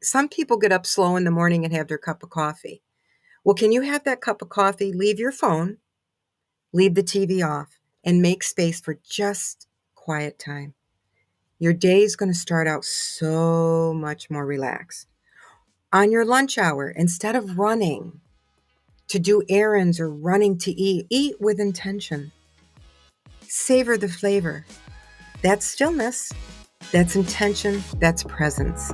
some people get up slow in the morning and have their cup of coffee. Well, can you have that cup of coffee, leave your phone, leave the TV off, and make space for just quiet time? Your day is going to start out so much more relaxed. On your lunch hour, instead of running to do errands or running to eat, eat with intention. Savor the flavor. That's stillness. That's intention. That's presence.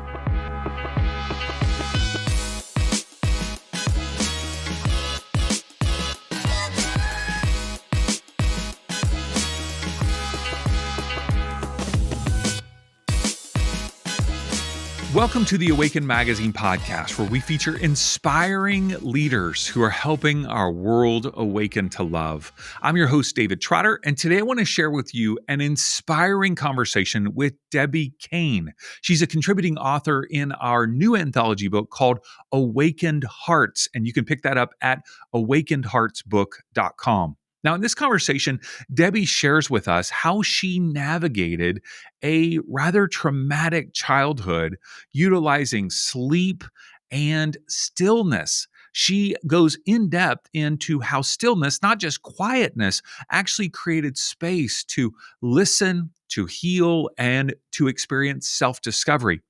Welcome to the Awaken Magazine podcast, where we feature inspiring leaders who are helping our world awaken to love. I'm your host, David Trotter, and today I want to share with you an inspiring conversation with Debbie Kane. She's a contributing author in our new anthology book called Awakened Hearts, and you can pick that up at awakenedheartsbook.com. Now, in this conversation, Debbie shares with us how she navigated a rather traumatic childhood utilizing sleep and stillness. She goes in depth into how stillness, not just quietness, actually created space to listen, to heal, and to experience self-discovery.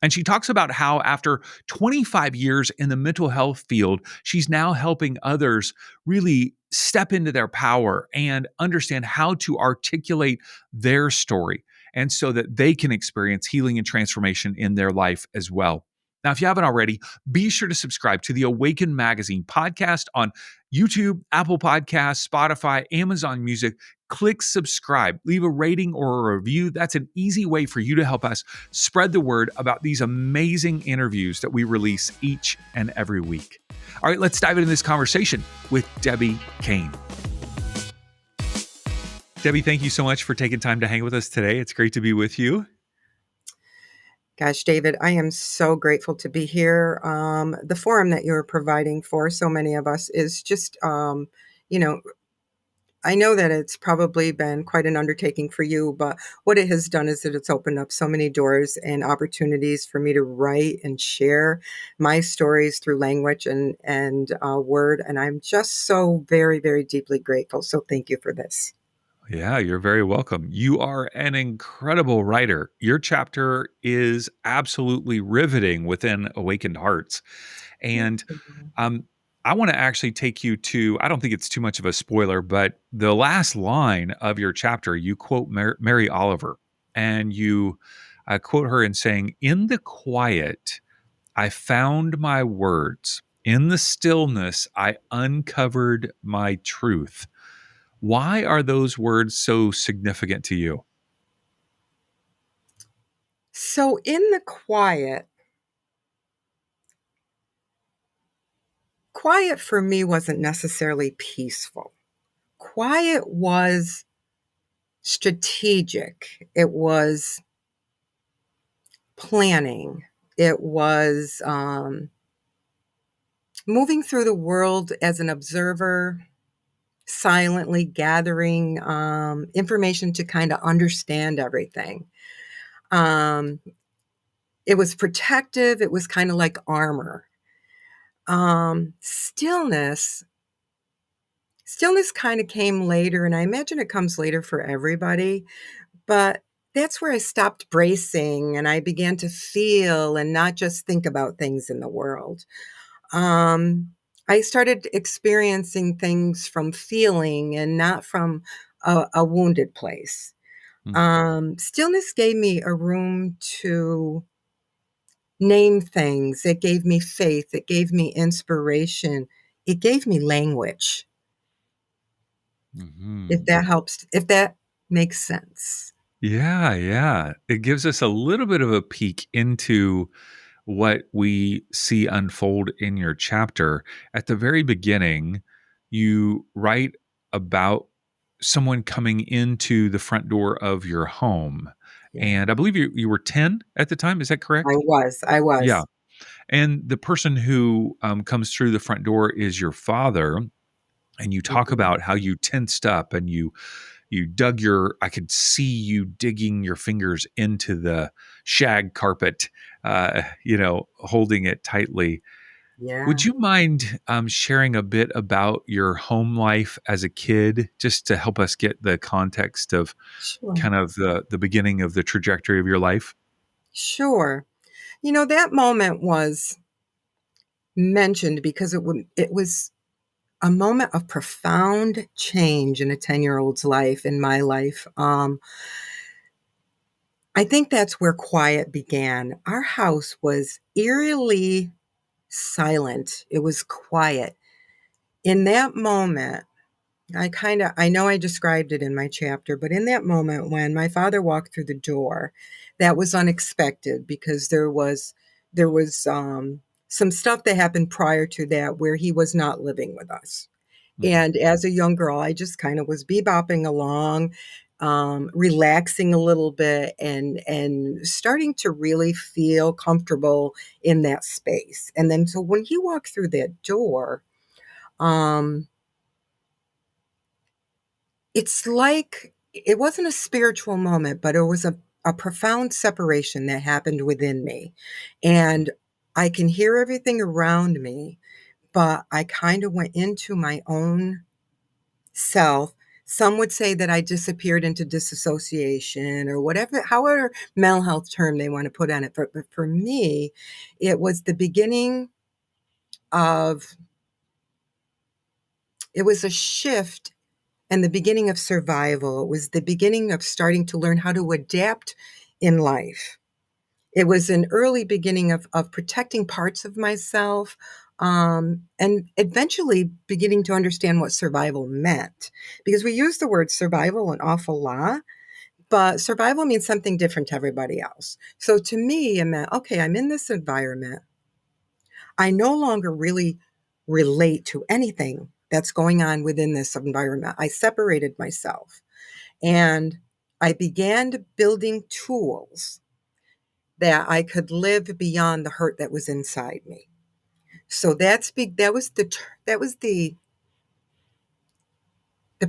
And she talks about how after 25 years in the mental health field, she's now helping others really step into their power and understand how to articulate their story, and so that they can experience healing and transformation in their life as well. Now, if you haven't already, be sure to subscribe to the Awaken Magazine podcast on YouTube, Apple Podcasts, Spotify, Amazon Music. Click subscribe, leave a rating or a review. That's an easy way for you to help us spread the word about these amazing interviews that we release each and every week. All right, let's dive into this conversation with Debbie Kane. Debbie, thank you so much for taking time to hang with us today. It's great to be with you. Gosh, David, I am so grateful to be here. The forum that you're providing for so many of us is just, I know that it's probably been quite an undertaking for you, but what it has done is that it's opened up so many doors and opportunities for me to write and share my stories through language and word. And I'm just so very, very deeply grateful. So thank you for this. Yeah, you're very welcome. You are an incredible writer. Your chapter is absolutely riveting within Awakened Hearts. And I want to actually take you to, I don't think it's too much of a spoiler, but the last line of your chapter, you quote Mary Oliver, and you quote her in saying, "In the quiet, I found my words. In the stillness, I uncovered my truth." Why are those words so significant to you? So in the quiet for me wasn't necessarily peaceful. Quiet was strategic. It was planning. It was moving through the world as an observer, silently gathering information to kind of understand everything. It was protective. It was kind of like armor. Stillness kind of came later, and I imagine it comes later for everybody, but that's where I stopped bracing and I began to feel and not just think about things in the world. I started experiencing things from feeling and not from a wounded place. Stillness gave me a room to name things. It gave me faith. It gave me inspiration. It gave me language. If that helps, if that makes sense. Yeah. It gives us a little bit of a peek into what we see unfold in your chapter. At the very beginning, you write about someone coming into the front door of your home. Yeah. And I believe you were 10 at the time. Is that correct? I was. Yeah. And the person who comes through the front door is your father. And you talk about how you tensed up and you you dug your I could see you digging your fingers into the shag carpet, holding it tightly. Would Yeah, you mind sharing a bit about your home life as a kid, just to help us get the context of sure. kind of the beginning of the trajectory of your life? Sure. That moment was mentioned because it was a moment of profound change in a 10-year-old's life, in my life. I think that's where quiet began. Our house was eerily silent. It was quiet. In that moment, I know I described it in my chapter, but in that moment when my father walked through the door, that was unexpected because there was some stuff that happened prior to that where he was not living with us. Mhm. And as a young girl, I just kind of was bebopping along, relaxing a little bit, and starting to really feel comfortable in that space. And then so when he walked through that door, um, it's like it wasn't a spiritual moment, but it was a profound separation that happened within me. And I can hear everything around me, but I kind of went into my own self. Some would say that I disappeared into disassociation or whatever, however mental health term they want to put on it. But for me, it was the beginning of, it was a shift and the beginning of survival. It was the beginning of starting to learn how to adapt in life. It was an early beginning of protecting parts of myself, and eventually beginning to understand what survival meant. Because we use the word survival an awful lot, but survival means something different to everybody else. So to me, it meant, okay, I'm in this environment. I no longer really relate to anything that's going on within this environment. I separated myself and I began building tools that I could live beyond the hurt that was inside me. So that's big. That was the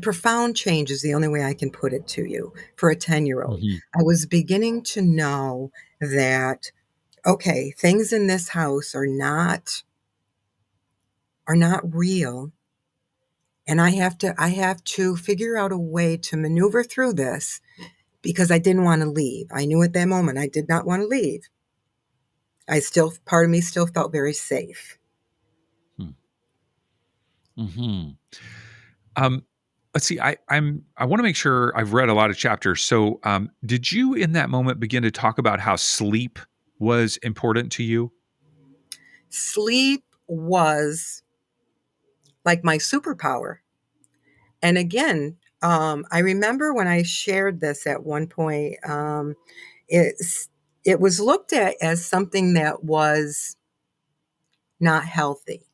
profound change is the only way I can put it to you for a 10-year-old. Mhm. I was beginning to know that okay, things in this house are not real, and I have to figure out a way to maneuver through this because I didn't want to leave. I knew at that moment I did not want to leave. Part of me still felt very safe. Hmm. Mhm. Um, let's see. I want to make sure I've read a lot of chapters. So, did you in that moment begin to talk about how sleep was important to you? Sleep was like my superpower. And again, I remember when I shared this at one point, it's it was looked at as something that was not healthy.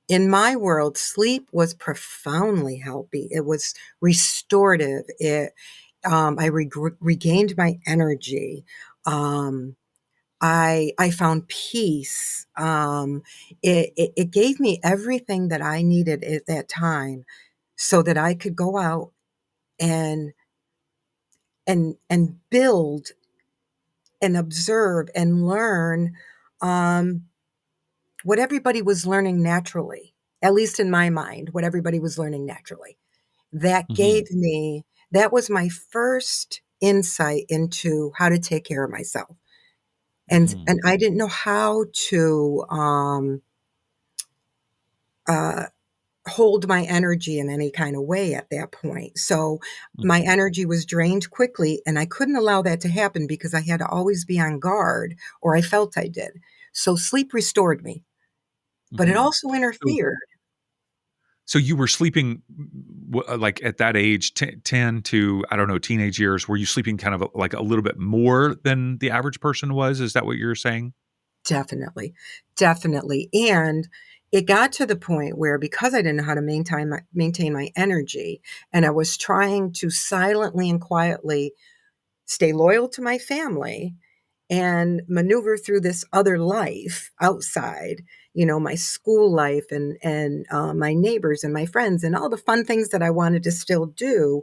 In my world, sleep was profoundly healthy. It was restorative. I regained my energy. Um, I found peace. It gave me everything that I needed at that time, so that I could go out and and build and observe and learn um, what everybody was learning naturally. At least in my mind, what everybody was learning naturally. That Mhm. gave me that was my first insight into how to take care of myself. And Mhm. I didn't know how to uh, hold my energy in any kind of way at that point. So my Mhm. energy was drained quickly, and I couldn't allow that to happen because I had to always be on guard, or I felt I did. So sleep restored me, but it Mhm. also So interfered. so you were sleeping like at that age, 10 to, I don't know, teenage years, were you sleeping kind of like a little bit more than the average person was? Is that what you're saying? Definitely, definitely. And it got to the point where because I didn't know how to maintain my energy, and I was trying to silently and quietly stay loyal to my family and maneuver through this other life outside, my school life and my neighbors and my friends and all the fun things that I wanted to still do.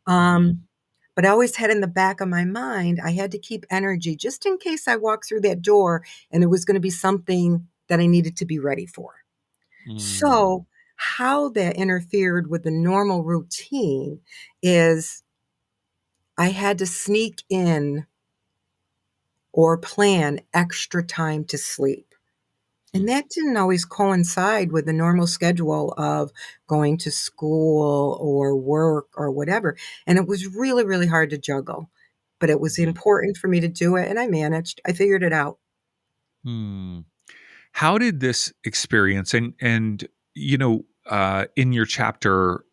Mhm. Um, but I always had in the back of my mind, I had to keep energy just in case I walked through that door and there was going to be something that I needed to be ready for. Mm. So, how that interfered with the normal routine is I had to sneak in or plan extra time to sleep. And Mm. that didn't always coincide with the normal schedule of going to school or work or whatever. And it was really, really hard to juggle. But it was Mhm. important for me to do it, and I managed. I figured it out. Hmm. How did this experience and in your chapter,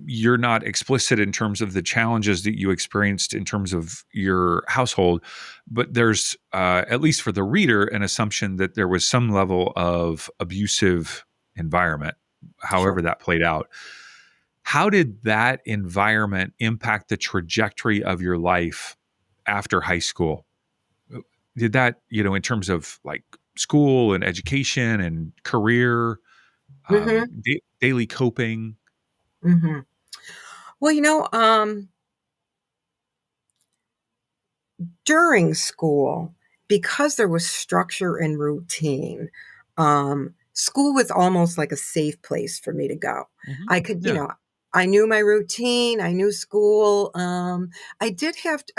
you're not explicit in terms of the challenges that you experienced in terms of your household, but there's at least for the reader an assumption that there was some level of abusive environment, Sure. however that played out. How did that environment impact the trajectory of your life after high school? Did that, in terms of like school and education and career, Mhm. daily coping? Mhm. Well, during school, because there was structure and routine, school was almost like a safe place for me to go. Mhm. I could, Yeah. I knew my routine, I knew school. I did have to,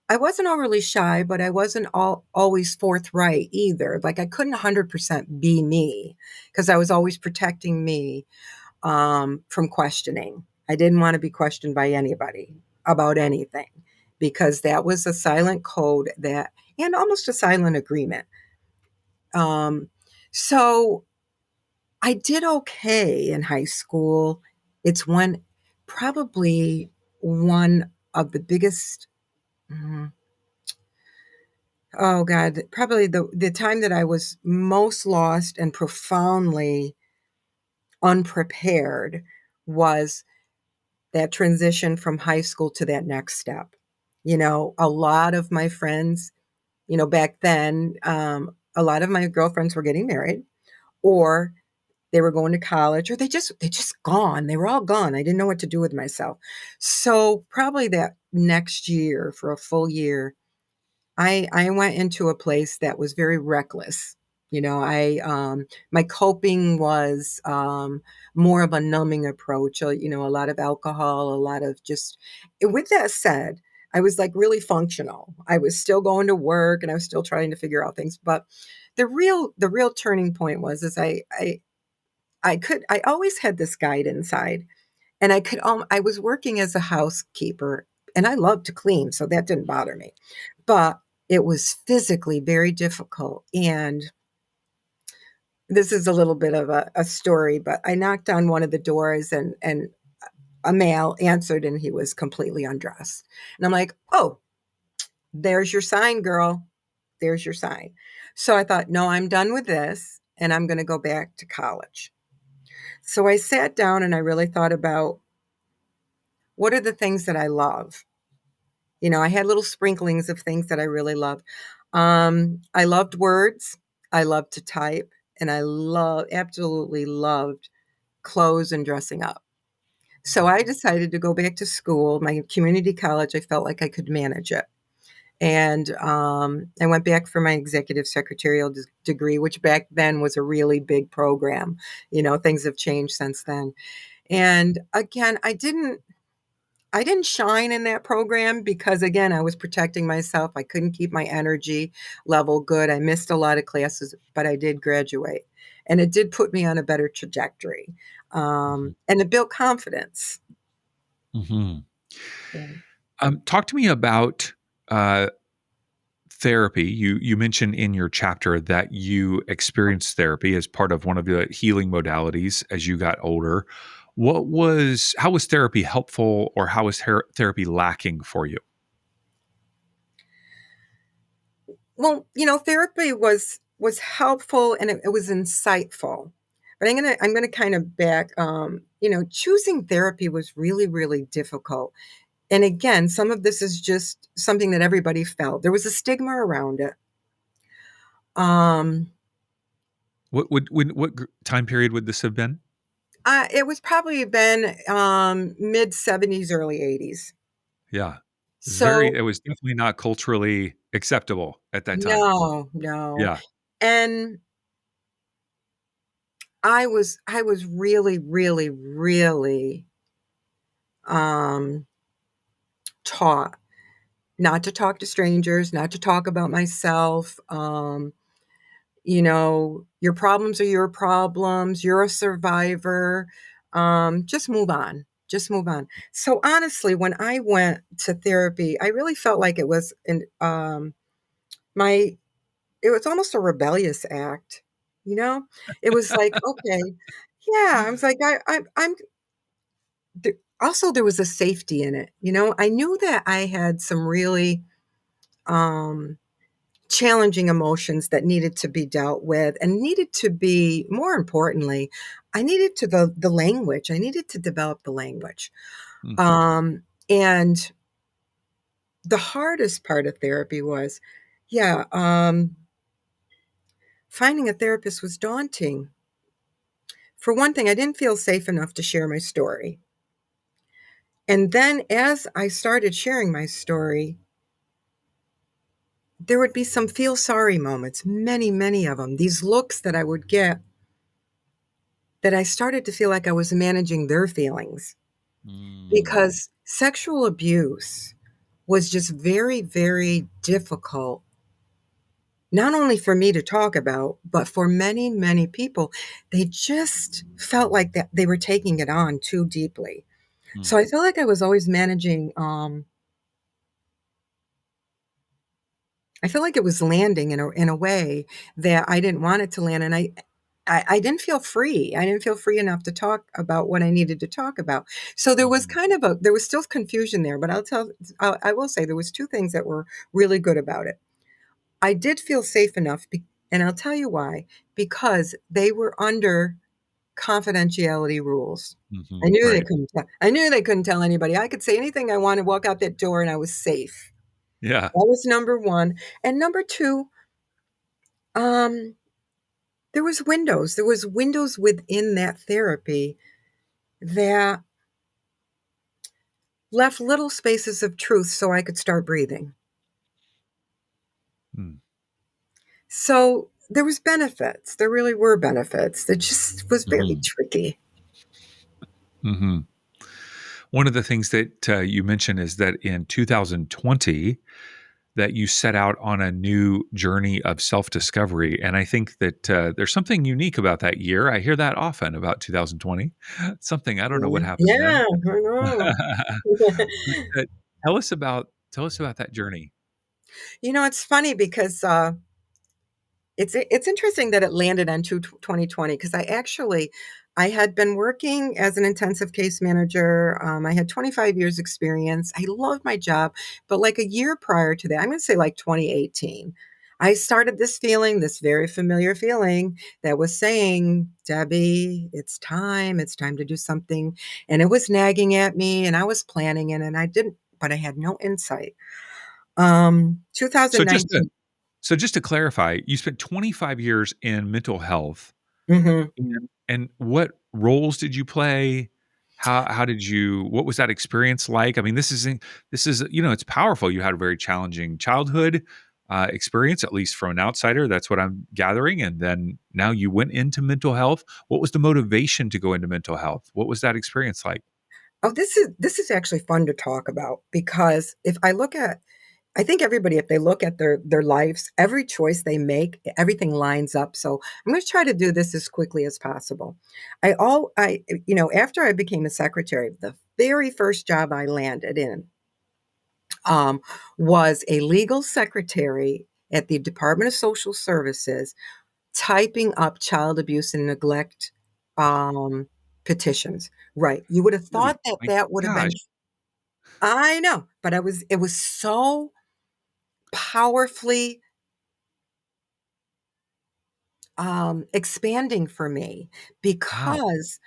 I wasn't overly shy, but I wasn't always forthright either. Like I couldn't 100% be me because I was always protecting me from questioning. I didn't want to be questioned by anybody about anything because that was a silent code that, and almost a silent agreement. Um, so I did okay in high school. It's probably one of the biggest, mm, oh God, probably the time that I was most lost and profoundly unprepared was that transition from high school to that next step. A lot of my friends, back then, a lot of my girlfriends were getting married or they were going to college or they just gone. They were all gone. I didn't know what to do with myself. So probably that next year for a full year, I went into a place that was very reckless. My coping was more of a numbing approach. A lot of alcohol, a lot of just. With that said, I was like really functional. I was still going to work and I was still trying to figure out things. But the real turning point was is I always had this guide inside, and I was working as a housekeeper, and I loved to clean, so that didn't bother me. But it was physically very difficult. And this is a little bit of a story, but I knocked on one of the doors and a male answered and he was completely undressed. And I'm like, oh, there's your sign, girl. There's your sign. So I thought, no, I'm done with this and I'm going to go back to college. So I sat down and I really thought about what are the things that I love. I had little sprinklings of things that I really loved. I loved words. I loved to type, and absolutely loved clothes and dressing up. So I decided to go back to school, my community college. I felt like I could manage it. And I went back for my executive secretarial degree, which back then was a really big program. Things have changed since then. And again, I didn't shine in that program because, again, I was protecting myself. I couldn't keep my energy level good. I missed a lot of classes, but I did graduate. And it did put me on a better trajectory. Mhm. And it built confidence. Mhm. Yeah. Talk to me about uh, therapy. You mentioned in your chapter that you experienced therapy as part of one of the healing modalities as you got older. How was therapy helpful, or how was therapy lacking for you? Well, therapy was helpful and it was insightful. But I'm gonna kind of back. Choosing therapy was really, really difficult. And again, some of this is just something that everybody felt. There was a stigma around it. Um, What time period would this have been? it was probably been mid 70s, early 80s. Yeah. So It was definitely not culturally acceptable at that time. no, no. Yeah. And I was really, really, really um taught not to talk to strangers, not to talk about myself. Your problems are your problems. You're a survivor. Just move on. Just move on. So honestly, when I went to therapy, I really felt like it was my it was almost a rebellious act. You know, it was like, okay, yeah. I was like, I'm. Also, there was a safety in it. I knew that I had some really um, challenging emotions that needed to be dealt with and needed to be, more importantly, I needed to the language. I needed to develop the language. Mhm. And the hardest part of therapy was, yeah, finding a therapist was daunting. For one thing, I didn't feel safe enough to share my story. And then as I started sharing my story, there would be some feel sorry moments, many, many of them. These looks that I would get, that I started to feel like I was managing their feelings, Mm. because sexual abuse was just very, very difficult, not only for me to talk about, but for many, many people. They just felt like that they were taking it on too deeply. Mm. So I felt like I was always managing. I feel like it was landing in a way that I didn't want it to land, and I didn't feel free. I didn't feel free enough to talk about what I needed to talk about. So Mhm. there was still confusion there, but I will say there was two things that were really good about it. I did feel safe enough, and I'll tell you why. Because they were under confidentiality rules. Mhm. Right. I knew they couldn't tell anybody. I could say anything I wanted, walk out that door, and I was safe. Yeah. That was number one. And number two, um, there was windows. There was windows within that therapy that left little spaces of truth so I could start breathing. Mm. So there was benefits. There really were benefits. It just was very Mhm. tricky. Mhm. One of the things that you mentioned is that in 2020 that you set out on a new journey of self-discovery, and I think that there's something unique about that year. I hear that often about 2020. Something I don't know what happened then. Yeah, I know. But, tell us about that journey. It's funny because it's interesting that it landed on 2020, because I had been working as an intensive case manager. I had 25 years experience. I loved my job, but like a year prior to that, I'm going to say like 2018, I started this very familiar feeling that was saying, Debbie, it's time to do something. And it was nagging at me, and I was planning it, and I didn't, but I had no insight. So just to 2019. just to clarify, you spent 25 years in mental health. Mhm. And what roles did you play? How did you what was that experience like? I mean, this is, it's powerful. You had a very challenging childhood, experience, at least from an outsider, that's what I'm gathering, and then now you went into mental health. What was the motivation to go into mental health? What was that experience like? Oh, this is actually fun to talk about, because if I look at I think everybody, if they look at their lives, every choice they make, everything lines up. So I'm going to try to do this as quickly as possible. After I became a secretary, the very first job I landed in um, was a legal secretary at the Department of Social Services, typing up child abuse and neglect um, petitions. Right. You would have Really? thought that My that would have been, gosh. I know, but it was so powerfully expanding for me, Wow. because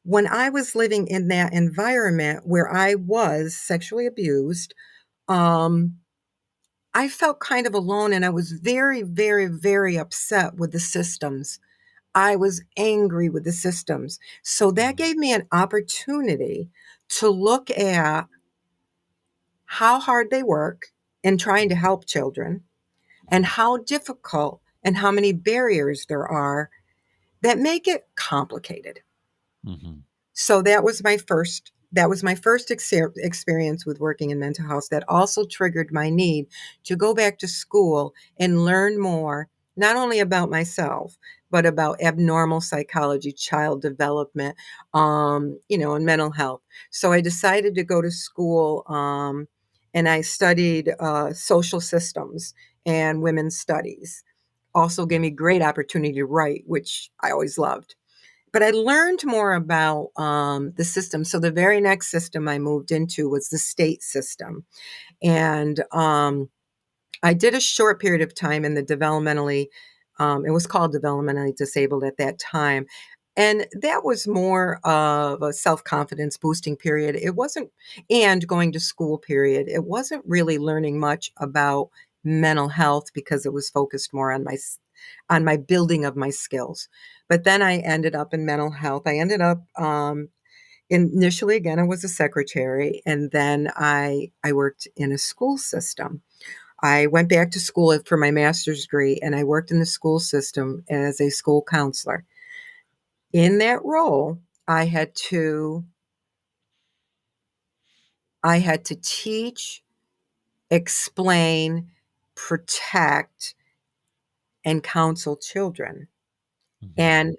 when I was living in that environment where I was sexually abused, um, I felt kind of alone and I was very, very, very upset with the systems. I was angry with the systems. So that Mhm. gave me an opportunity to look at how hard they work in trying to help children and Mhm. how difficult and how many barriers there are that make it complicated. Mhm. So that was my first experience with working in mental health that also triggered my need to go back to school and learn more, not only about myself, but about abnormal psychology, child development, and mental health. So I decided to go to school, and I studied social systems and women's studies. Also gave me great opportunity to write, which I always loved. But I learned more about the system. So the very next system I moved into was the state system. And I did a short period of time in the it was called developmentally disabled at that time. And that was more of a self confidence boosting period. It wasn't, and going to school period. It wasn't really learning much about mental health because it was focused more on on my building of my skills. But then I ended up in mental health. I ended up initially again I was a secretary, and then I worked in a school system. I went back to school for my master's degree and I worked in the school system as a school counselor. In that role, I had to I had to teach, explain, protect, and counsel children. Mhm. And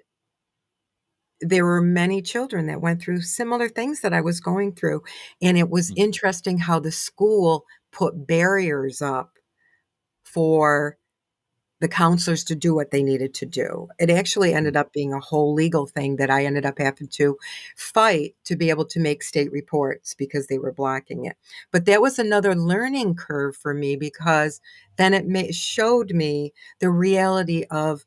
there were many children that went through similar things that I was going through. And it was Mhm. interesting how the school put barriers up for the counselors to do what they needed to do. It actually ended Mhm. up being a whole legal thing that I ended up having to fight to be able to make state reports because they were blocking it. But that was another learning curve for me because then showed me the reality of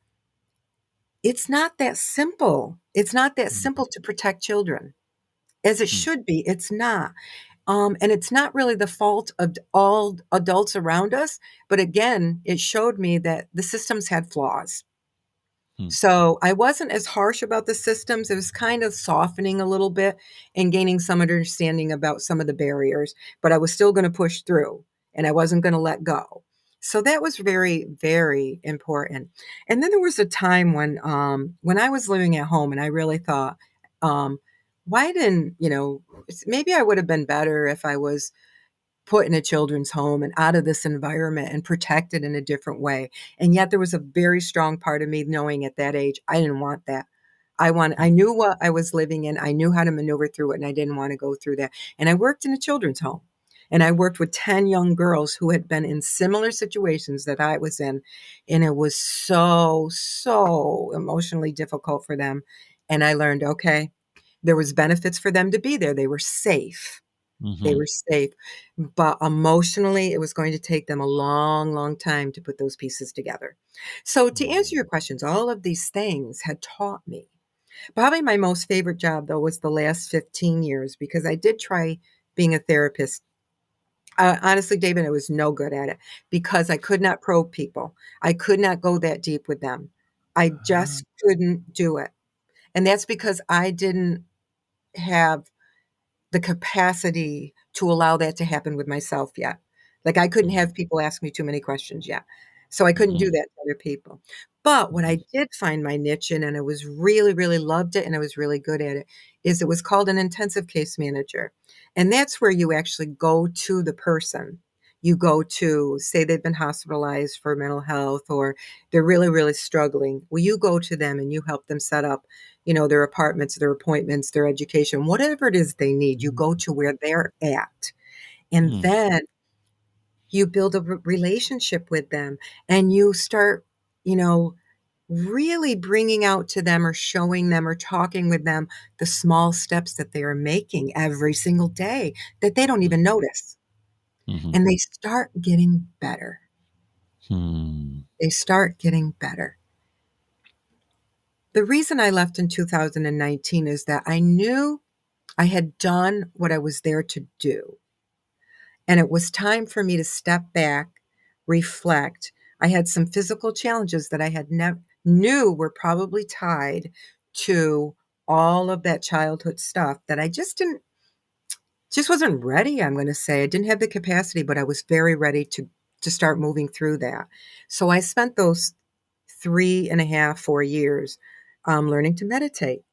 it's not that simple. It's not that Mhm. simple to protect children as it Mhm. should be. It's not. And it's not really the fault of all adults around us. But again, it showed me that the systems had flaws. Mhm. So I wasn't as harsh about the systems. It was kind of softening a little bit and gaining some understanding about some of the barriers, but I was still going to push through and I wasn't going to let go. So that was very, very important. And then there was a time when I was living at home and I really thought, um, why didn't, maybe I would have been better if I was put in a children's home and out of this environment and protected in a different way. And yet there was a very strong part of me knowing at that age, I didn't want that. I Mhm. knew what I was living in. I knew how to maneuver through it and I didn't want to go through that. And I worked in a children's home. And I worked with 10 young girls who had been in similar situations that I was in. And it was so, so emotionally difficult for them. And I learned, okay, there was benefits for them to be there. They were safe. They Mhm. were safe, but emotionally, it was going to take them a long, long time to put those pieces together. So to answer Mhm. your questions, all of these things had taught me. Probably my most favorite job, though, was the last 15 years because I did try being a therapist. Honestly, David, I was no good at it because I could not probe people. I could not go that deep with them. I Ah. just couldn't do it. And that's because I didn't have the capacity to allow that to happen with myself yet. Like, I couldn't Mhm. have people ask me too many questions yet. So I couldn't do Mhm. that to other people. But what Mhm. I did find my niche in, and I was really, really loved it, and I was really good at it, is it was called an intensive case manager. And that's where you actually go to the person. You go to, say they've been hospitalized for mental health or they're really, really struggling. Well, you go to them and you help them set up, their apartments, their appointments, their education, whatever it is they need, you go to where they're at. And Mhm. then you build a relationship with them and you start, you know, really bringing out to them or showing them or talking with them the small steps that they are making every single day that they don't even Mhm. notice. Mhm. And they start getting better. Hmm. They start getting better. The reason I left in 2019 is that I knew I had done what I was there to do. And it was time for me to step back, reflect. I had some physical challenges that I had never knew were probably tied to all of that childhood stuff that I just wasn't ready, I'm going to say. I didn't have the capacity, but I was very ready to start moving through that. So I spent those 3.5, 4 years learning to meditate.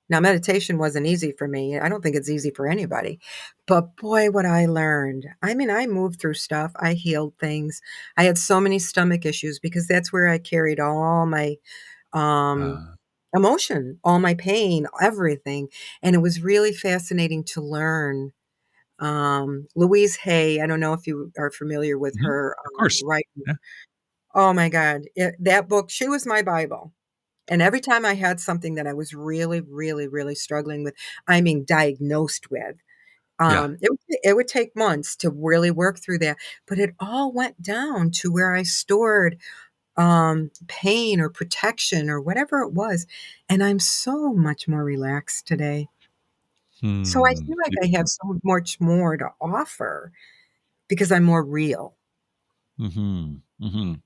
Now, meditation wasn't easy for me. I don't think it's easy for anybody. But boy, what I learned. I mean, I moved through stuff. I healed things. I had so many stomach issues because that's where I carried all my um, Uh, emotion, all my pain, everything. And it was really fascinating to learn. Louise Hay, I don't know if you are familiar with mhm, her of course. writing. Yeah. Oh my God. That book, she was my Bible. And every time I had something that I was really, really, really struggling with, I mean, diagnosed with, Yeah. it would take months to really work through that. But it all went down to where I stored pain or protection or whatever it was. And I'm so much more relaxed today. So I Hmm. feel like I have so much more to offer because I'm more real. Mhm, mhm.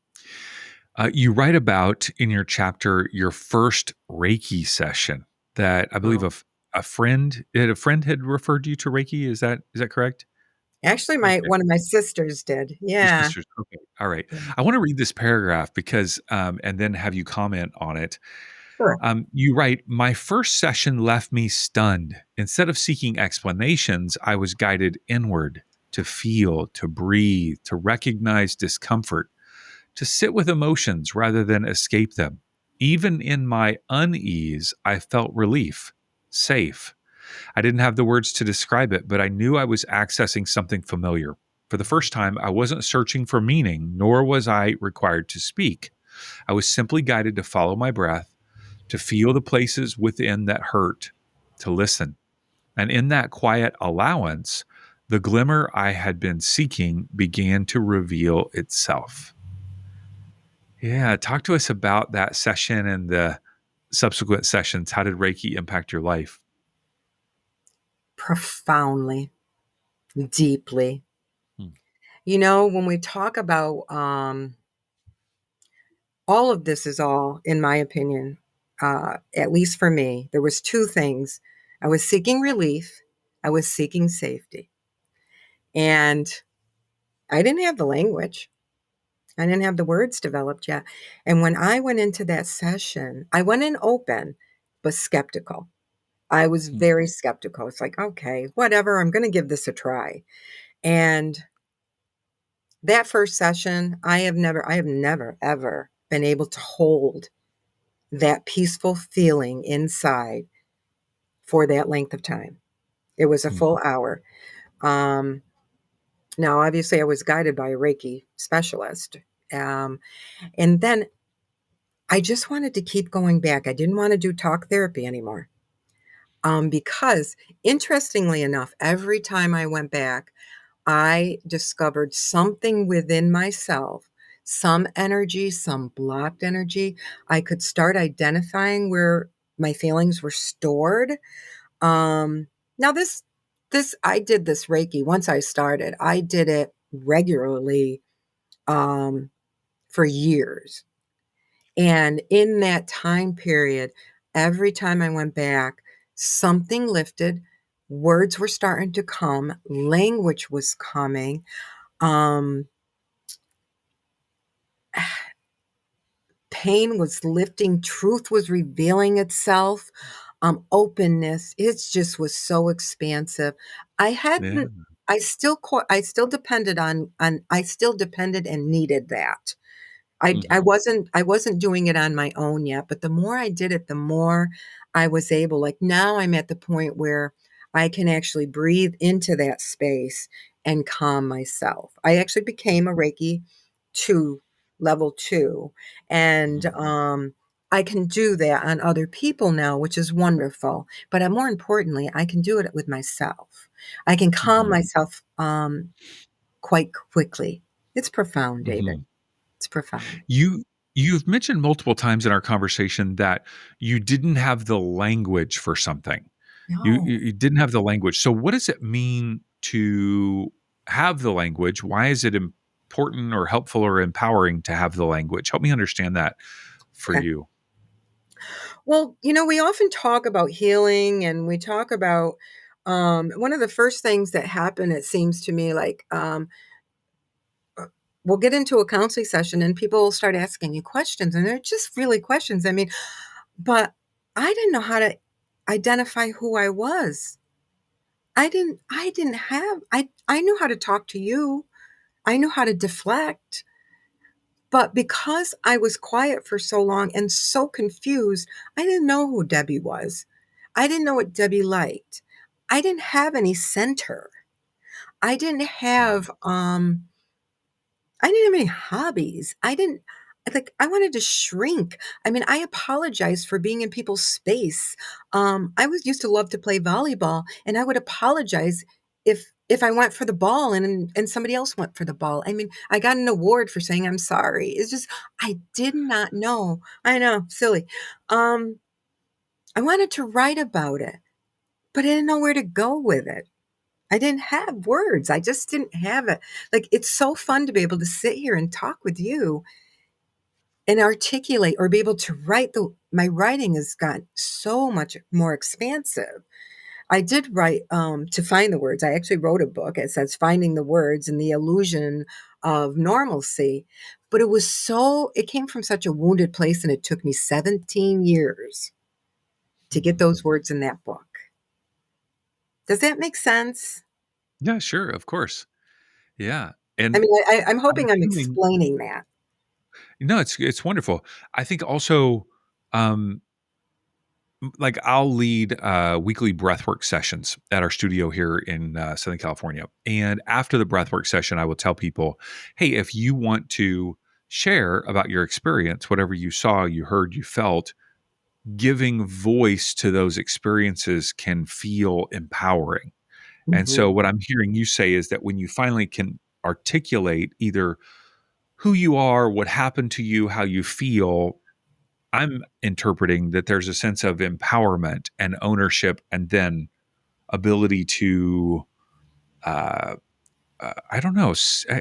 You write about in your chapter your first Reiki session that I believe Oh, a friend had referred you to Reiki. Is that correct? actually, my Okay. one of my sisters did. Your Yeah. sisters. Okay. All right. Yeah. I want to read this paragraph because, and then have you comment on it. Sure. You write, my first session left me stunned. Instead of seeking explanations, I was guided inward to feel, to breathe, to recognize discomfort, to sit with emotions rather than escape them. Even in my unease, I felt relief, safe. I didn't have the words to describe it, but I knew I was accessing something familiar. For the first time, I wasn't searching for meaning, nor was I required to speak. I was simply guided to follow my breath, to feel the places within that hurt, to listen. And in that quiet allowance, the glimmer I had been seeking began to reveal itself. Yeah, talk to us about that session and the subsequent sessions. How did Reiki impact your life? Profoundly, deeply. Hmm. When we talk about all of this is all, in my opinion, at least for me, there was two things. I was seeking relief. I was seeking safety. And I didn't have the language. I didn't have the words developed yet. And when I went into that session, I went in open, but skeptical. I was Hmm. very skeptical. It's like, okay, whatever, I'm going to give this a try. And that first session, I have never, ever been able to hold that peaceful feeling inside for that length of time. It was a Hmm. full hour. Um, Now, obviously, I was guided by a Reiki specialist. Um, and then I just wanted to keep going back. I didn't want to do talk therapy anymore. Because interestingly enough, every time I went back, I discovered something within myself, some energy, some blocked energy. I could start identifying where my feelings were stored. Now this I did this Reiki once I started. I did it regularly um for years. And in that time period, every time I went back, something lifted, words were starting to come, language was coming. Um Pain was lifting, truth was revealing itself, openness, it just was so expansive. I Yeah. hadn't I still depended on I still depended and needed that. Hmm. I wasn't doing it on my own yet, but the more I did it, the more I was able, like, now I'm at the point where I can actually breathe into that space and calm myself. I actually became a Reiki 2, level 2, and, I can do that on other people now, which is wonderful, but, more importantly, I can do it with myself. I can calm Hmm. myself, quite quickly. It's profound, David. Hmm. It's profound. You You've mentioned multiple times in our conversation that you didn't have the language for something. No. You didn't have the language. So what does it mean to have the language? Why is it important or helpful or empowering to have the language? Help me understand that for Okay. you. Well, we often talk about healing and we talk about one of the first things that happen, it seems to me like we'll get into a counseling session and people will start asking you questions and they're just really questions. I mean, but I didn't know how to identify who I was. I didn't have I knew how to talk to you. I knew how to deflect, but because I was quiet for so long and so confused, I didn't know who Debbie was. I didn't know what Debbie liked. I didn't have any center. I didn't have I didn't have any hobbies. I wanted to shrink. I mean, I apologized for being in people's space. I was used to love to play volleyball, and I would apologize if I went for the ball and somebody else went for the ball. I mean, I got an award for saying I'm sorry. It's just I did not know. I know, silly. Um, I wanted to write about it, but I didn't know where to go with it. I didn't have words. I just didn't have it. Like, it's so fun to be able to sit here and talk with you and articulate or be able to write my writing has gotten so much more expansive. I did write to find the words. I actually wrote a book. It says Finding the Words and the Illusion of Normalcy. But it came from such a wounded place and it took me 17 years to get Mhm. those words in that book. Does that make sense? Yeah, sure, of course. Yeah, I and mean, I'm I'm hoping I'm assuming explaining that. no, it's wonderful. I think also, um, like I'll lead weekly breathwork sessions at our studio here in Southern California, and after the breathwork session, I will tell people, "Hey, if you want to share about your experience, whatever you saw, you heard, you felt, giving voice to those experiences can feel empowering." And Mhm. so, what I'm hearing you say is that when you finally can articulate either who you are, what happened to you, how you feel, I'm interpreting that there's a sense of empowerment and ownership and then ability to, uh, I don't know,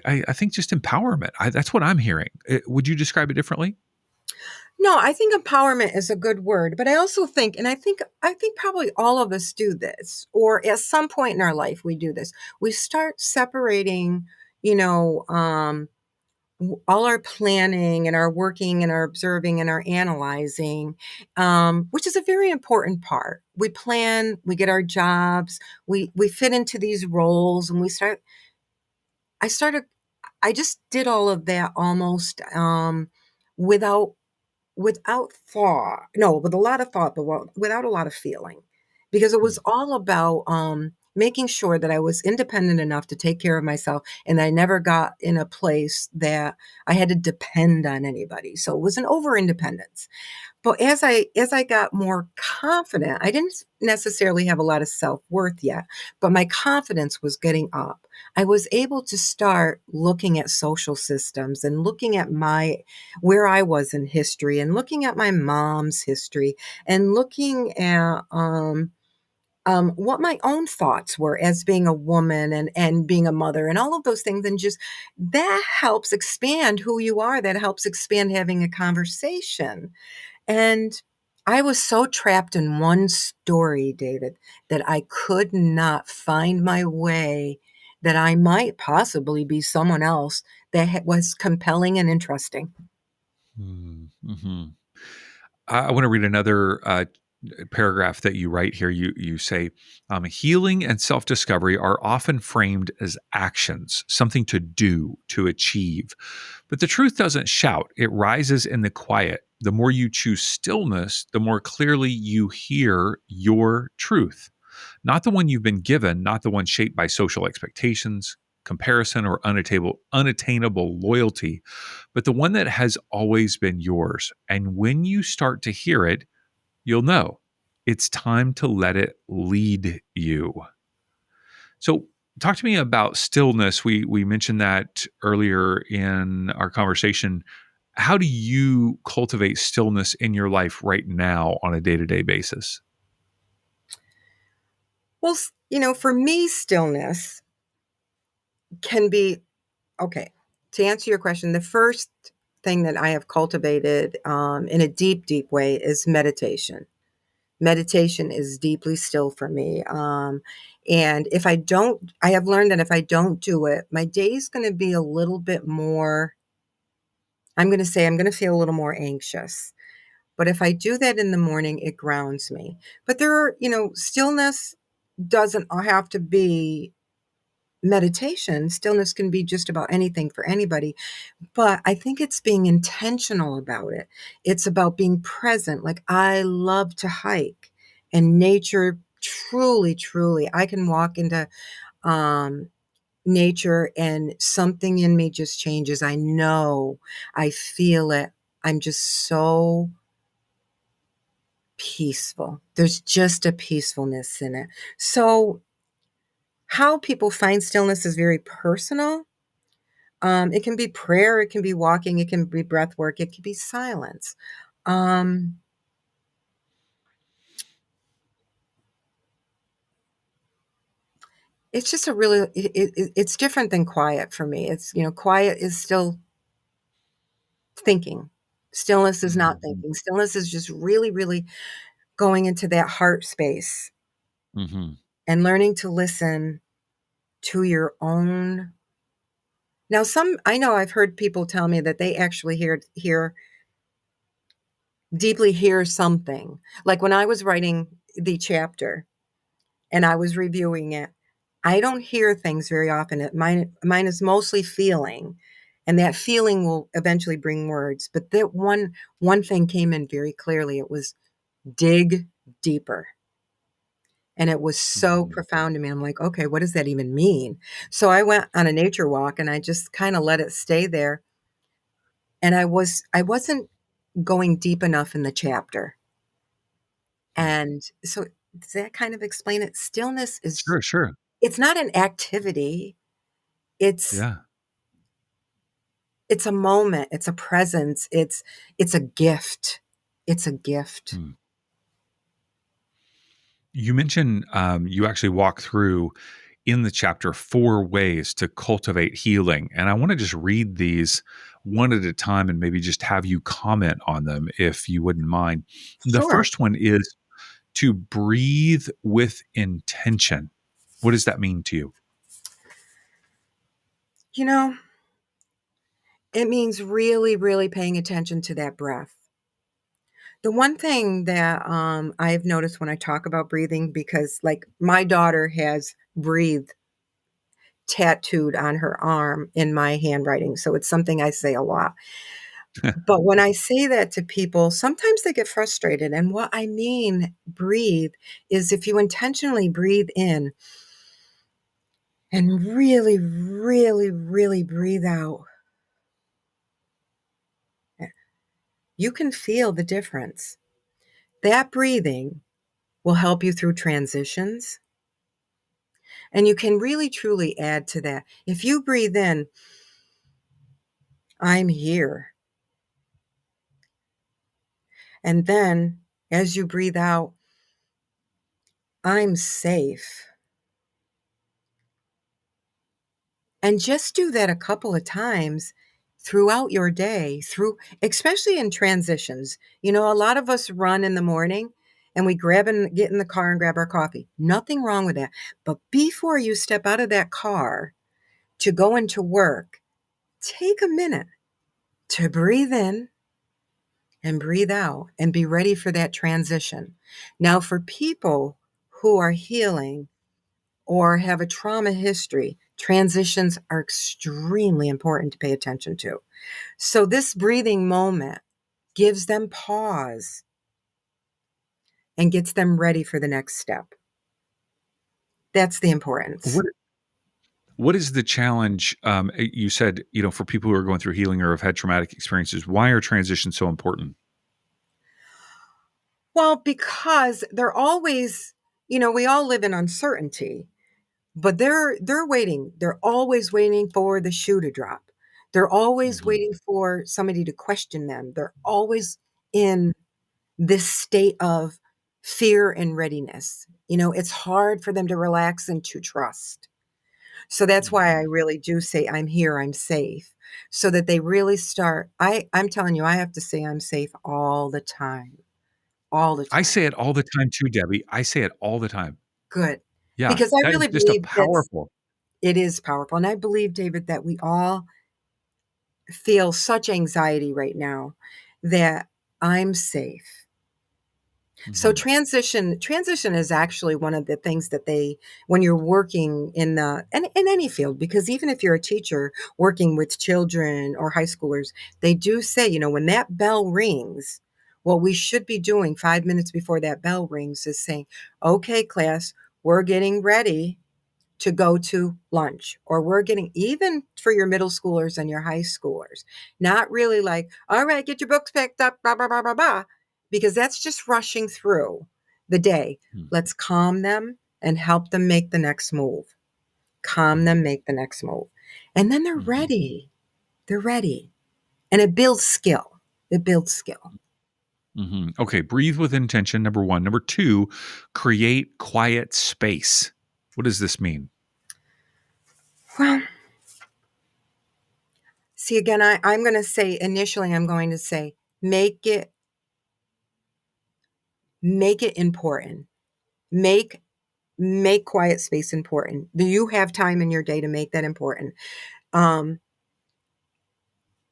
I think just empowerment. That's what I'm hearing. Would you describe it differently? No, I think empowerment is a good word, but I also think, and I think probably all of us do this, or at some point in our life we do this. We start separating, you know, all our planning and our working and our observing and our analyzing, which is a very important part. We plan, we get our jobs, we fit into these roles, and we start. I started. I just did all of that almost without thought. No, with a lot of thought, but without a lot of feeling, because it was Mm, all about making sure that I was independent enough to take care of myself, and I never got in a place that I had to depend on anybody. So it was an over independence. But as I got more confident, I didn't necessarily have a lot of self-worth yet, but my confidence was getting up. I was able to start looking at social systems and looking at my where I was in history and looking at my mom's history and looking at what my own thoughts were as being a woman and being a mother and all of those things, and just that helps expand who you are. That helps expand having a conversation. And I was so trapped in one story, David, that I could not find my way, that I might possibly be someone else that was compelling and interesting. mm, mhm. I want to read another paragraph that you write here. You say, healing and self discovery are often framed as actions, something to do, to achieve. But the truth doesn't shout, it rises in the quiet. The more you choose stillness, the more clearly you hear your truth. Not the one you've been given, not the one shaped by social expectations, comparison, or unattainable loyalty, but the one that has always been yours. And when you start to hear it, you'll know it's time to let it lead you. So, talk to me about stillness. We mentioned that earlier in our conversation. how do you cultivate stillness in your life right now on a day-to-day basis? Well, for me, stillness can be okay. To answer your question, the first thing that I have cultivated in a deep, deep way is meditation. Meditation is deeply still for me. And if I don't, I have learned that if I don't do it, my day is going to be a little bit more, I'm going to say, I'm going to feel a little more anxious. But if I do that in the morning, it grounds me. But there are, stillness doesn't have to be meditation. Stillness can be just about anything for anybody. But I think it's being intentional about it. It's about being present. Like, I love to hike, and nature truly, truly, I can walk into um, nature and something in me just changes. I know, I feel it. I'm just so peaceful. There's just a peacefulness in it. So, how people find stillness is very personal. It can be prayer, it can be walking, it can be breath work, it can be silence. Um, it's just a really it's different than quiet for me. It's, quiet is still thinking. Stillness is not Mhm. thinking. Stillness is just really, really going into that heart space Mhm. and learning to listen to your own. Now, I know I've heard people tell me that they actually deeply hear something. Like when I was writing the chapter, and I was reviewing it, I don't hear things very often. Mine is mostly feeling, and that feeling will eventually bring words. But that one thing came in very clearly. It was dig deeper. And it was so Mhm. profound to me. I'm like, okay, what does that even mean? So I went on a nature walk and I just kind of let it stay there. And I wasn't going deep enough in the chapter. Mm. And so does that kind of explain it? Stillness is Sure, sure. it's not an activity. It's Yeah. it's a moment, it's a presence, it's a gift. It's a gift. Mm. You mentioned, you actually walk through in the chapter 4 ways to cultivate healing, and I wanna just read these one at a time and maybe just have you comment on them if you wouldn't mind. The Sure. first one is to breathe with intention. What does that mean to you? You know, it means really, really paying attention to that breath. The one thing that, I've noticed when I talk about breathing, because, like, my daughter has "breathe" tattooed on her arm in my handwriting, so it's something I say a lot. But when I say that to people, sometimes they get frustrated, and what I mean, breathe, is if you intentionally breathe in and really, really, really breathe out, you can feel the difference. That breathing will help you through transitions, and you can really truly add to that. If you breathe in, "I'm here," and then as you breathe out, "I'm safe." And just do that a couple of times throughout your day, through especially in transitions. A lot of us run in the morning and we grab and get in the car and grab our coffee. Nothing wrong with that. But before you step out of that car to go into work, take a minute to breathe in and breathe out and be ready for that transition. Now, for people who are healing or have a trauma history, transitions are extremely important to pay attention to. So, this breathing moment gives them pause and gets them ready for the next step. That's the importance. What what is the challenge? You said, for people who are going through healing or have had traumatic experiences, why are transitions so important? Well, because they're always, we all live in uncertainty, but they're waiting. They're always waiting for the shoe to drop. They're always Mhm. waiting for somebody to question them. They're always in this state of fear and readiness. It's hard for them to relax and to trust. So that's why I Mhm. really do say I'm here, I'm safe, so that they really start. I'm telling you, I have to say I'm safe all the time, all the I time. say it all the time too, Debbie. I say it all the time. Good. Yeah, Because I that is really just a believe powerful. it is powerful. And I believe, David, that we all feel such anxiety right now that I'm safe. So Mhm. transition is actually one of the things that they when you're working in any field, because even if you're a teacher working with children or high schoolers, they do say, when that bell rings, what we should be doing 5 minutes before that bell rings is saying, okay, class, we're getting ready to go to lunch, or we're getting, even for your middle schoolers and your high schoolers, not really like, all right, get your books picked up, blah blah blah blah blah, because that's just rushing through the day. Mhm. Let's calm them and help them make the next move. Calm them, Mhm. make the next move, and then they're Mhm. ready. They're ready. And it builds skill. It builds skill. Mhm. Okay, breathe with intention, number 1. Number 2, create quiet space. What does this mean? Well, see, again, I'm going to say, initially I'm going to say, make it important. Make Make quiet space important. Do you have time in your day to make that important? Um,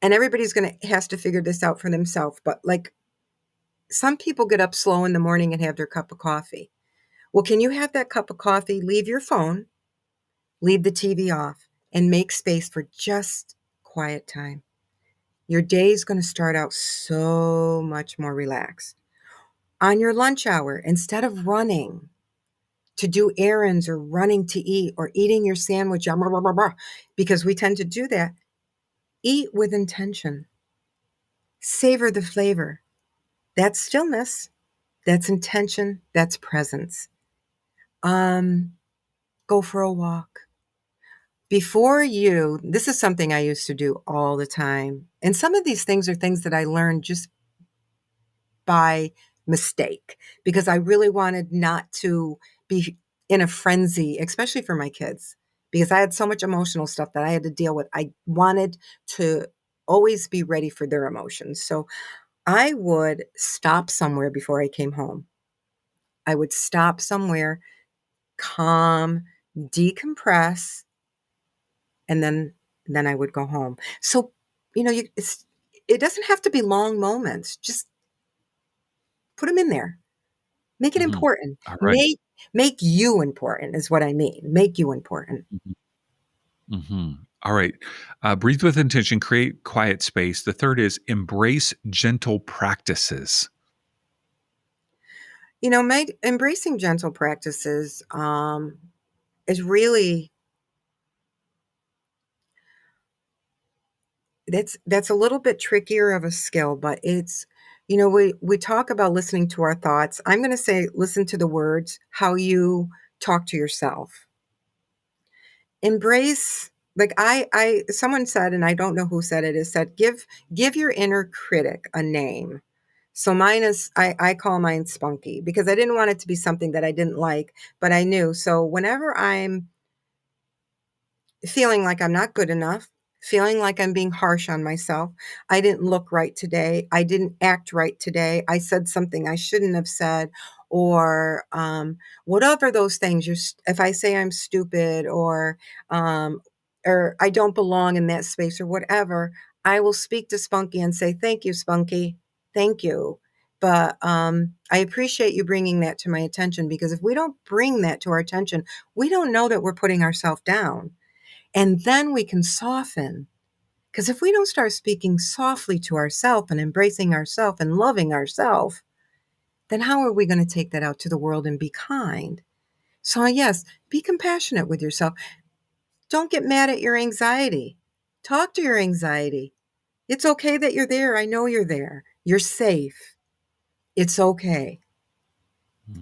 and everybody's has to figure this out for themselves. But like, some people get up slow in the morning and have their cup of coffee. Well, can you have that cup of coffee, leave your phone, leave the TV off, and make space for just quiet time? Your day is going to start out so much more relaxed. On your lunch hour, instead of running to do errands or running to eat or eating your sandwich, blah, blah, blah, blah, because we tend to do that. Eat with intention. Savor the flavor. That's stillness. That's intention. That's presence. Um, Go for a walk. This is something I used to do all the time. And some of these things are things that I learned just by mistake, because I really wanted not to be in a frenzy, especially for my kids, because I had so much emotional stuff that I had to deal with. I wanted to always be ready for their emotions. So I would stop somewhere before I came home. I would stop somewhere, calm, decompress, and then I would go home. So, it doesn't have to be long moments. Just put them in there. Make it Mhm. important. All right. Make you important is what I mean. Make you important. Mhm. Mhm. All right. Breathe with intention, create quiet space. The third is embrace gentle practices. Embracing gentle practices is really that's a little bit trickier of a skill, but we talk about listening to our thoughts. I'm going to say listen to the words, how you talk to yourself. Embrace, like, I someone said, and I don't know who said it, is said, give your inner critic a name. So mine is, I call mine Spunky, because I didn't want it to be something that I didn't like, but I knew. So whenever I'm feeling like I'm not good enough, feeling like I'm being harsh on myself, I didn't look right today, I didn't act right today, I said something I shouldn't have said, or whatever those things. If I say I'm stupid, um, or I don't belong in that space, or whatever, I will speak to Spunky and say, "Thank you, Spunky. Thank you." But I appreciate you bringing that to my attention, because if we don't bring that to our attention, we don't know that we're putting ourselves down. And then we can soften. Because if we don't start speaking softly to ourselves and embracing ourselves and loving ourselves, then how are we going to take that out to the world and be kind? So, yes, be compassionate with yourself. Don't get mad at your anxiety. Talk to your anxiety. It's okay that you're there. I know you're there. You're safe. It's okay.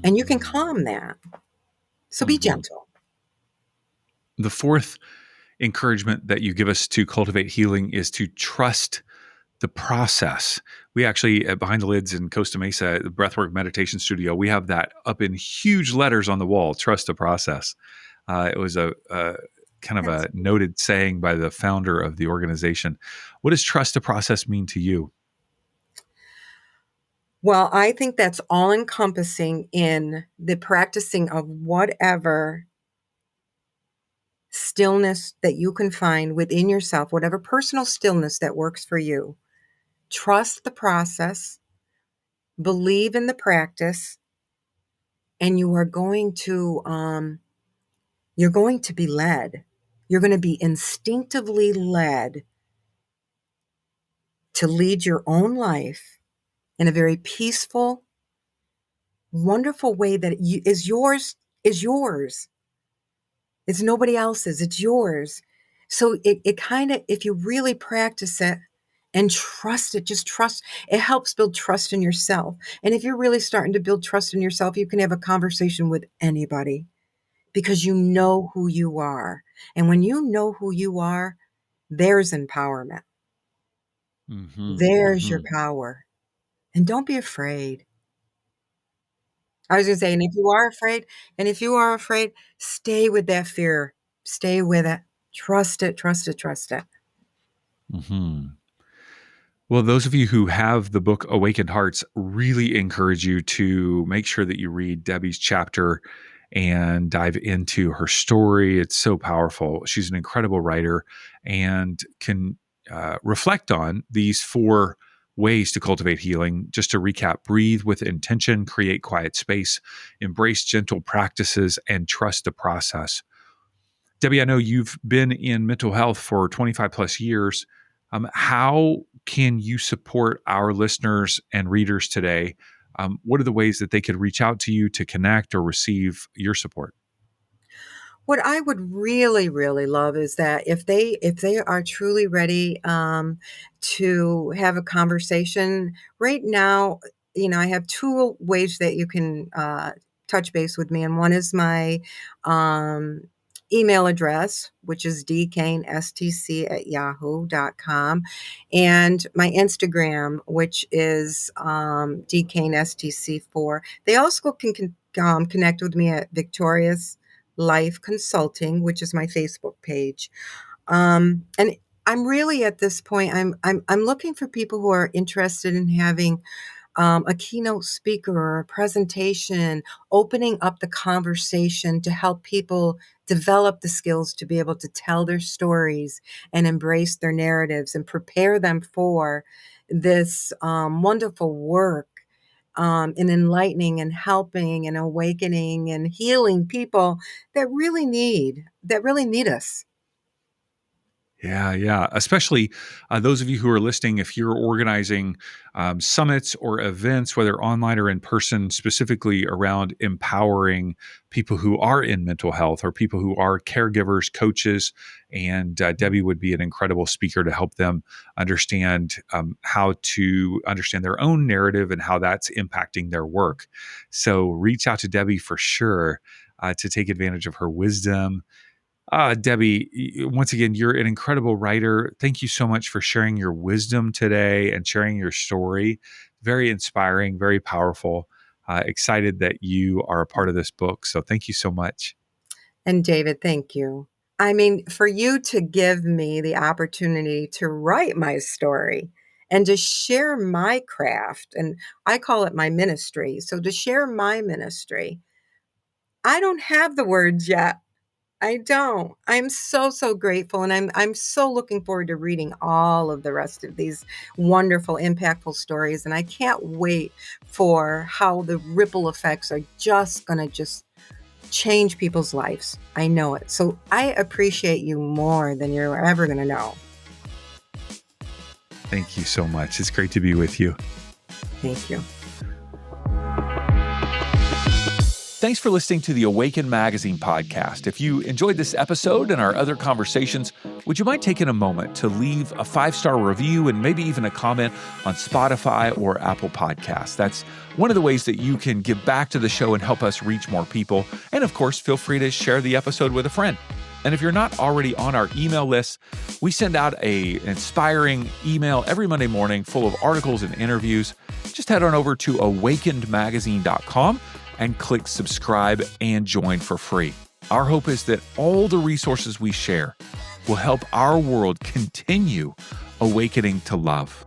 And you can Mhm. calm that. So be Mhm. gentle. The fourth encouragement that you give us to cultivate healing is to trust the process. We actually, at Behind the Lids in Costa Mesa, the Breathwork Meditation Studio, we have that up in huge letters on the wall, trust the process. It was a kind of That's a noted saying by the founder of the organization. What does trust the process mean to you? Well, I think that's all encompassing in the practicing of whatever stillness that you can find within yourself, whatever personal stillness that works for you. Trust the process, believe in the practice, and you're going to be led. You're going to be instinctively led to lead your own life in a very peaceful, wonderful way that is yours, is yours. It's nobody else's, it's yours. So it kind of, if you really practice it and trust it, just trust, it helps build trust in yourself. And if you're really starting to build trust in yourself, you can have a conversation with anybody because you know who you are. And when you know who you are, there's empowerment. Hmm. There's your Hmm. power. And don't be afraid. I was going to say, and if you are afraid, stay with that fear. Stay with it. Trust it, trust it, trust it. Hmm. Well, those of you who have the book Awakened Hearts, really encourage you to make sure that you read Debbie's chapter and dive into her story. It's so powerful. She's an incredible writer and can reflect on these 4 ways to cultivate healing. Just to recap: breathe with intention, create quiet space, embrace gentle practices, and trust the process. Debbie, I know you've been in mental health for 25 plus years. How can you support our listeners and readers today? What are the ways that they could reach out to you to connect or receive your support? What I would really, really love is that if they are truly ready to have a conversation right now, I have 2 ways that you can touch base with me, and one is my um, email address, which is dkanestc@yahoo.com, and my Instagram, which is dkanestc4. They also can connect with me at Victoria's Life Consulting, which is my Facebook page. And I'm really at this point, I'm looking for people who are interested in having a keynote speaker or a presentation, opening up the conversation to help people develop the skills to be able to tell their stories and embrace their narratives and prepare them for this wonderful work in enlightening and helping and awakening and healing people that really need us. Yeah, yeah. Especially those of you who are listening, if you're organizing summits or events, whether online or in person, specifically around empowering people who are in mental health or people who are caregivers, coaches, and Debbie would be an incredible speaker to help them understand how to understand their own narrative and how that's impacting their work. So reach out to Debbie for sure to take advantage of her wisdom. Debbie, once again, you're an incredible writer. Thank you so much for sharing your wisdom today and sharing your story. Very inspiring, very powerful. Excited that you are a part of this book. So thank you so much. And David, thank you. I mean, for you to give me the opportunity to write my story and to share my craft, and I call it my ministry. So to share my ministry, I don't have the words yet. I don't. I'm so, so grateful, and I'm so looking forward to reading all of the rest of these wonderful, impactful stories, and I can't wait for how the ripple effects are just gonna just change people's lives. I know it. So I appreciate you more than you're ever gonna know. Thank you so much. It's great to be with you. Thank you. Thanks for listening to the Awaken Magazine podcast. If you enjoyed this episode and our other conversations, would you mind taking a moment to leave a 5-star review and maybe even a comment on Spotify or Apple Podcasts? That's one of the ways that you can give back to the show and help us reach more people. And of course, feel free to share the episode with a friend. And if you're not already on our email list, we send out an inspiring email every Monday morning full of articles and interviews. Just head on over to awakenedmagazine.com and click subscribe and join for free. Our hope is that all the resources we share will help our world continue awakening to love.